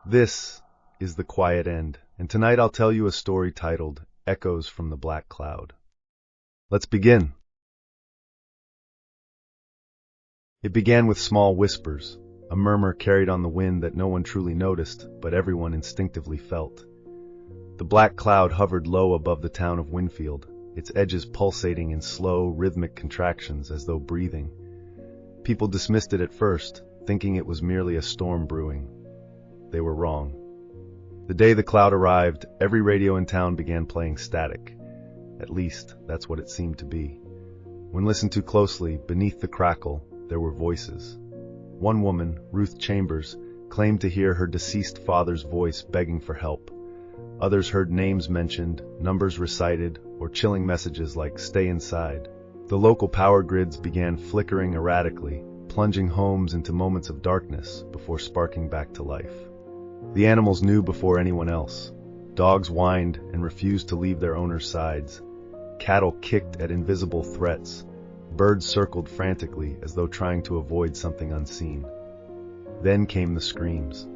This is The Quiet End, and tonight I'll tell you a story titled Echoes from the Black Cloud. Let's begin. It began with small whispers, a murmur carried on the wind that no one truly noticed, but everyone instinctively felt. The black cloud hovered low above the town of Winfield, its edges pulsating in slow, rhythmic contractions as though breathing. People dismissed it at first, thinking it was merely a storm brewing. They were wrong. The day the cloud arrived, every radio in town began playing static. At least, that's what it seemed to be. When listened to closely, beneath the crackle, there were voices. One woman, Ruth Chambers, claimed to hear her deceased father's voice begging for help. Others heard names mentioned, numbers recited, or chilling messages like "stay inside." The local power grids began flickering erratically, plunging homes into moments of darkness before sparking back to life. The animals knew before anyone else. Dogs whined and refused to leave their owners' sides. Cattle kicked at invisible threats. Birds circled frantically as though trying to avoid something unseen. Then came the screams.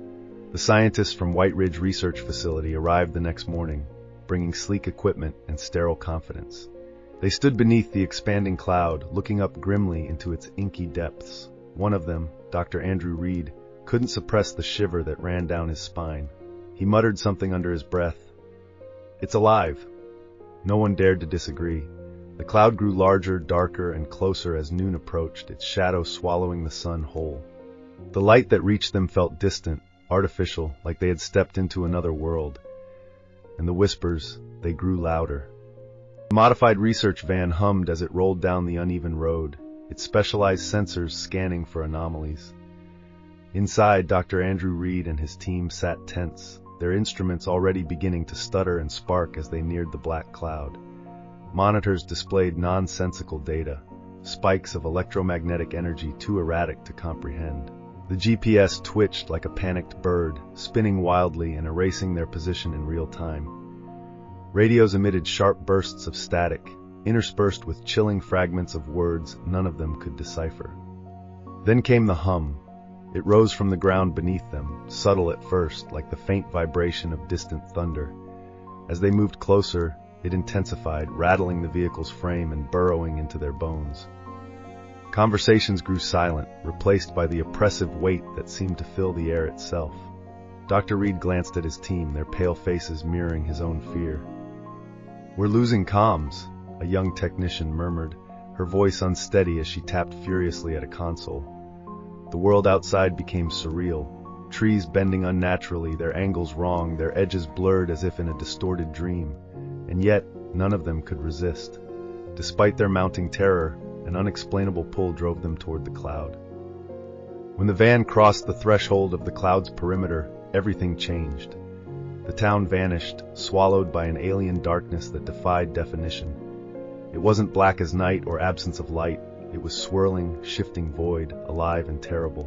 The scientists from White Ridge Research Facility arrived the next morning, bringing sleek equipment and sterile confidence. They stood beneath the expanding cloud, looking up grimly into its inky depths. One of them, Dr. Andrew Reed, couldn't suppress the shiver that ran down his spine. He muttered something under his breath. "It's alive." No one dared to disagree. The cloud grew larger, darker, and closer as noon approached, its shadow swallowing the sun whole. The light that reached them felt distant, artificial, like they had stepped into another world. And the whispers, they grew louder. The modified research van hummed as it rolled down the uneven road, its specialized sensors scanning for anomalies. Inside, Dr. Andrew Reed and his team sat tense, their instruments already beginning to stutter and spark as they neared the black cloud. Monitors displayed nonsensical data, spikes of electromagnetic energy too erratic to comprehend. The GPS twitched like a panicked bird, spinning wildly and erasing their position in real time. Radios emitted sharp bursts of static, interspersed with chilling fragments of words none of them could decipher. Then came the hum. It rose from the ground beneath them, subtle at first, like the faint vibration of distant thunder. As they moved closer, it intensified, rattling the vehicle's frame and burrowing into their bones. Conversations grew silent, replaced by the oppressive weight that seemed to fill the air itself. Dr. Reed glanced at his team, their pale faces mirroring his own fear. "We're losing comms," a young technician murmured, her voice unsteady as she tapped furiously at a console. The world outside became surreal, trees bending unnaturally, their angles wrong, their edges blurred as if in a distorted dream. And yet, none of them could resist. Despite their mounting terror, an unexplainable pull drove them toward the cloud. When the van crossed the threshold of the cloud's perimeter, everything changed. The town vanished, swallowed by an alien darkness that defied definition. It wasn't black as night or absence of light. It was swirling, shifting void, alive and terrible.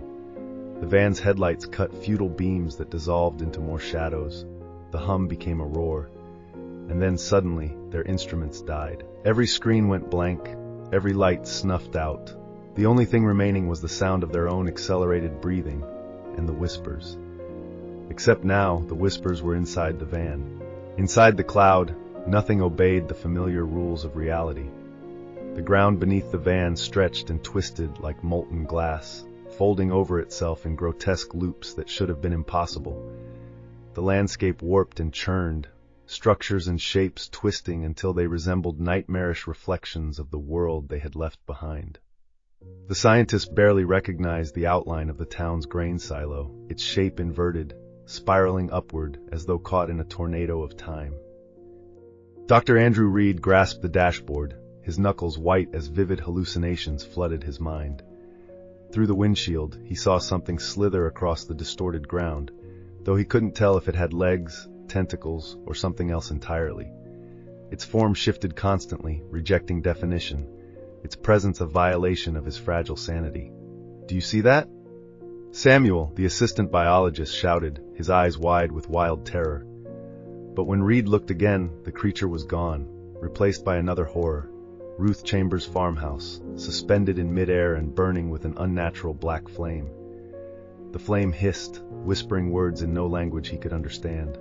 The van's headlights cut futile beams that dissolved into more shadows. The hum became a roar. And then suddenly, their instruments died. Every screen went blank, every light snuffed out. The only thing remaining was the sound of their own accelerated breathing and the whispers. Except now, the whispers were inside the van. Inside the cloud, nothing obeyed the familiar rules of reality. The ground beneath the van stretched and twisted like molten glass, folding over itself in grotesque loops that should have been impossible. The landscape warped and churned, structures and shapes twisting until they resembled nightmarish reflections of the world they had left behind. The scientists barely recognized the outline of the town's grain silo, its shape inverted, spiraling upward as though caught in a tornado of time. Dr. Andrew Reed grasped the dashboard, his knuckles white as vivid hallucinations flooded his mind. Through the windshield, he saw something slither across the distorted ground, though he couldn't tell if it had legs, tentacles, or something else entirely. Its form shifted constantly, rejecting definition, its presence a violation of his fragile sanity. "Do you see that?" Samuel, the assistant biologist, shouted, his eyes wide with wild terror. But when Reed looked again, the creature was gone, replaced by another horror. Ruth Chambers' farmhouse, suspended in midair and burning with an unnatural black flame. The flame hissed, whispering words in no language he could understand,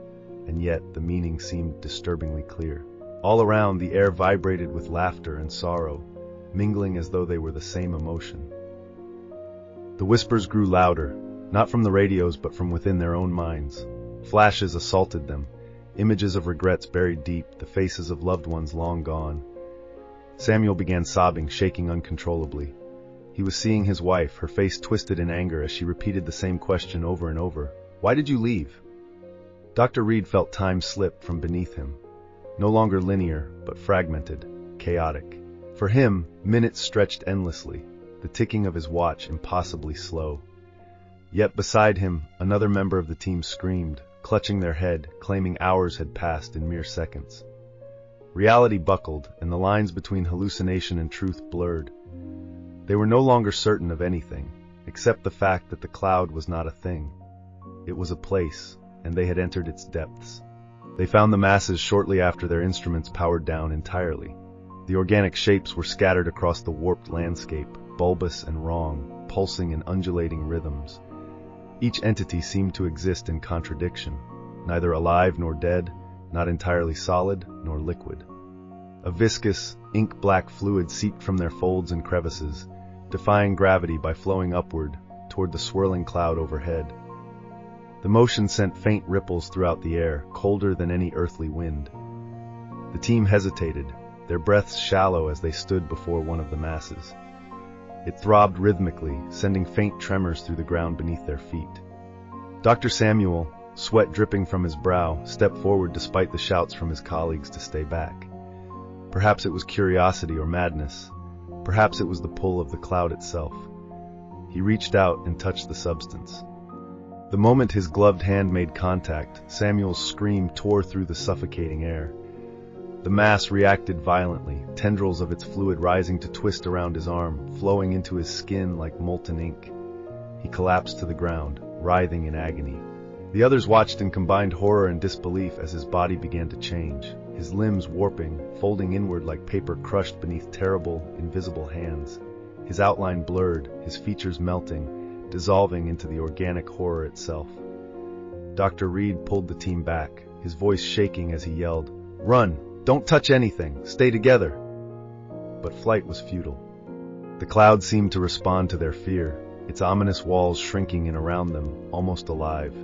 and yet the meaning seemed disturbingly clear. All around, the air vibrated with laughter and sorrow, mingling as though they were the same emotion. The whispers grew louder, not from the radios but from within their own minds. Flashes assaulted them, images of regrets buried deep, the faces of loved ones long gone. Samuel began sobbing, shaking uncontrollably. He was seeing his wife, her face twisted in anger as she repeated the same question over and over. "Why did you leave?" Dr. Reed felt time slip from beneath him. No longer linear, but fragmented, chaotic. For him, minutes stretched endlessly, the ticking of his watch impossibly slow. Yet beside him, another member of the team screamed, clutching their head, claiming hours had passed in mere seconds. Reality buckled, and the lines between hallucination and truth blurred. They were no longer certain of anything, except the fact that the cloud was not a thing. It was a place, and they had entered its depths. They found the masses shortly after their instruments powered down entirely. The organic shapes were scattered across the warped landscape, bulbous and wrong, pulsing in undulating rhythms. Each entity seemed to exist in contradiction, neither alive nor dead, not entirely solid nor liquid. A viscous, ink-black fluid seeped from their folds and crevices, defying gravity by flowing upward toward the swirling cloud overhead. The motion sent faint ripples throughout the air, colder than any earthly wind. The team hesitated, their breaths shallow as they stood before one of the masses. It throbbed rhythmically, sending faint tremors through the ground beneath their feet. Dr. Samuel, sweat dripping from his brow, stepped forward despite the shouts from his colleagues to stay back. Perhaps it was curiosity or madness. Perhaps it was the pull of the cloud itself. He reached out and touched the substance. The moment his gloved hand made contact, Samuel's scream tore through the suffocating air. The mass reacted violently, tendrils of its fluid rising to twist around his arm, flowing into his skin like molten ink. He collapsed to the ground, writhing in agony. The others watched in combined horror and disbelief as his body began to change, his limbs warping, folding inward like paper crushed beneath terrible, invisible hands. His outline blurred, his features melting, dissolving into the organic horror itself. Dr. Reed pulled the team back, his voice shaking as he yelled, "Run! Don't touch anything! Stay together!" But flight was futile. The cloud seemed to respond to their fear, its ominous walls shrinking in around them, almost alive.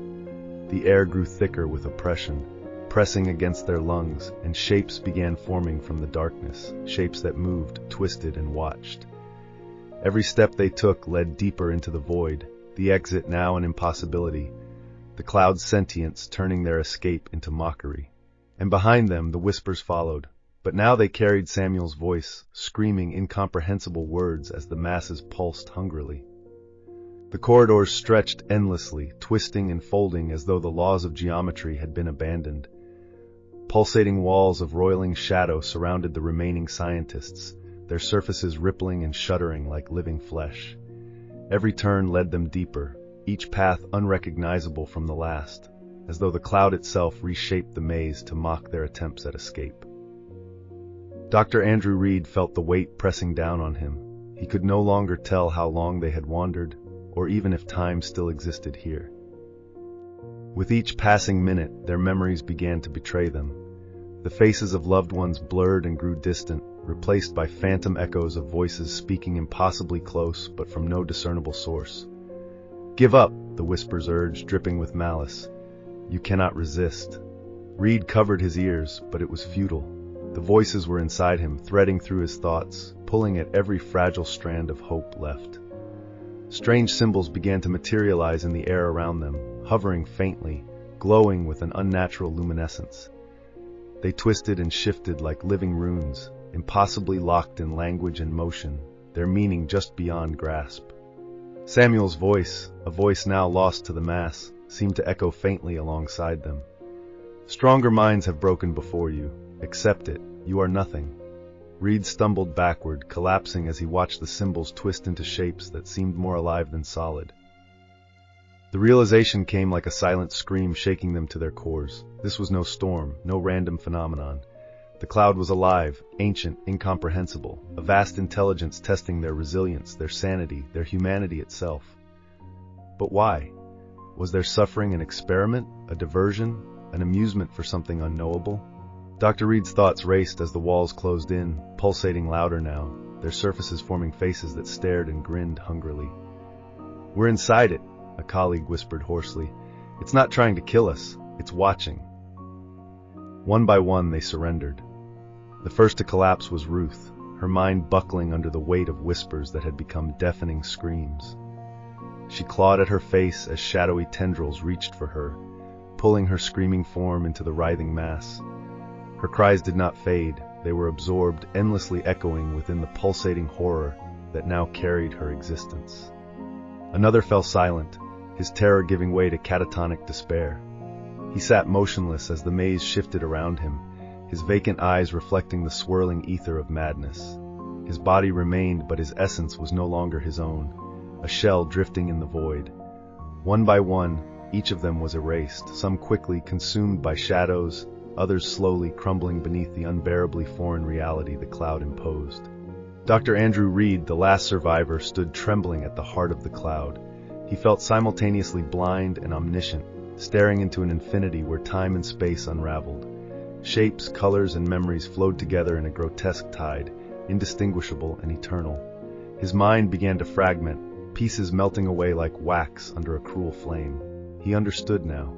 The air grew thicker with oppression, pressing against their lungs, and shapes began forming from the darkness, shapes that moved, twisted, and watched. Every step they took led deeper into the void, the exit now an impossibility, the cloud's sentience turning their escape into mockery. And behind them the whispers followed, but now they carried Samuel's voice, screaming incomprehensible words as the masses pulsed hungrily. The corridors stretched endlessly, twisting and folding as though the laws of geometry had been abandoned. Pulsating walls of roiling shadow surrounded the remaining scientists, their surfaces rippling and shuddering like living flesh. Every turn led them deeper, each path unrecognizable from the last, as though the cloud itself reshaped the maze to mock their attempts at escape. Dr. Andrew Reed felt the weight pressing down on him. He could no longer tell how long they had wandered, or even if time still existed here. With each passing minute, their memories began to betray them. The faces of loved ones blurred and grew distant, replaced by phantom echoes of voices speaking impossibly close but from no discernible source. "Give up," the whispers urged, dripping with malice. "You cannot resist." Reed covered his ears, but it was futile. The voices were inside him, threading through his thoughts, pulling at every fragile strand of hope left. Strange symbols began to materialize in the air around them, hovering faintly, glowing with an unnatural luminescence. They twisted and shifted like living runes, impossibly locked in language and motion, their meaning just beyond grasp. Samuel's voice, a voice now lost to the mass, seemed to echo faintly alongside them. "Stronger minds have broken before you. Accept it. You are nothing." Reed stumbled backward, collapsing as he watched the symbols twist into shapes that seemed more alive than solid. The realization came like a silent scream, shaking them to their cores. This was no storm, no random phenomenon. The cloud was alive, ancient, incomprehensible, a vast intelligence testing their resilience, their sanity, their humanity itself. But why? Was their suffering an experiment, a diversion, an amusement for something unknowable? Dr. Reed's thoughts raced as the walls closed in, pulsating louder now, their surfaces forming faces that stared and grinned hungrily. "We're inside it," a colleague whispered hoarsely. "It's not trying to kill us, it's watching." One by one they surrendered. The first to collapse was Ruth, her mind buckling under the weight of whispers that had become deafening screams. She clawed at her face as shadowy tendrils reached for her, pulling her screaming form into the writhing mass. Her cries did not fade, they were absorbed, endlessly echoing within the pulsating horror that now carried her existence. Another fell silent, his terror giving way to catatonic despair. He sat motionless as the maze shifted around him, his vacant eyes reflecting the swirling ether of madness. His body remained, but his essence was no longer his own, a shell drifting in the void. One by one, each of them was erased, some quickly consumed by shadows, others slowly crumbling beneath the unbearably foreign reality the cloud imposed. Dr. Andrew Reed, the last survivor, stood trembling at the heart of the cloud. He felt simultaneously blind and omniscient, staring into an infinity where time and space unraveled. Shapes, colors, and memories flowed together in a grotesque tide, indistinguishable and eternal. His mind began to fragment, pieces melting away like wax under a cruel flame. He understood now.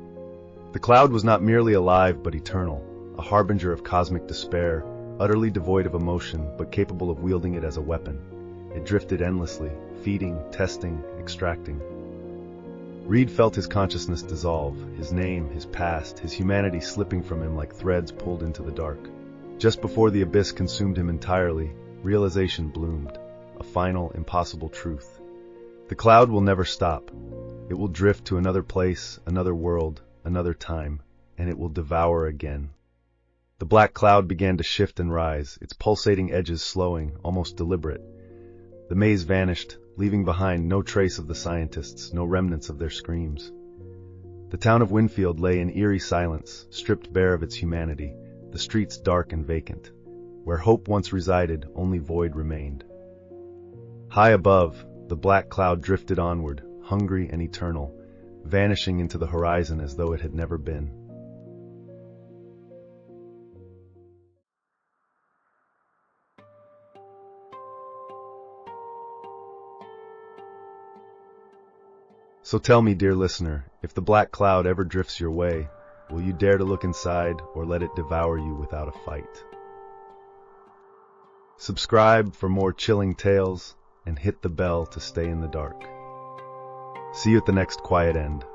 The cloud was not merely alive but eternal, a harbinger of cosmic despair, utterly devoid of emotion but capable of wielding it as a weapon. It drifted endlessly, feeding, testing, extracting. Reed felt his consciousness dissolve, his name, his past, his humanity slipping from him like threads pulled into the dark. Just before the abyss consumed him entirely, realization bloomed, a final, impossible truth. The cloud will never stop. It will drift to another place, another world, another time, and it will devour again. The black cloud began to shift and rise, its pulsating edges slowing, almost deliberate. The maze vanished, leaving behind no trace of the scientists, no remnants of their screams. The town of Winfield lay in eerie silence, stripped bare of its humanity, the streets dark and vacant. Where hope once resided, only void remained. High above, the black cloud drifted onward, hungry and eternal, vanishing into the horizon as though it had never been. So tell me, dear listener, if the black cloud ever drifts your way, will you dare to look inside or let it devour you without a fight? Subscribe for more chilling tales and hit the bell to stay in the dark. See you at the next quiet end.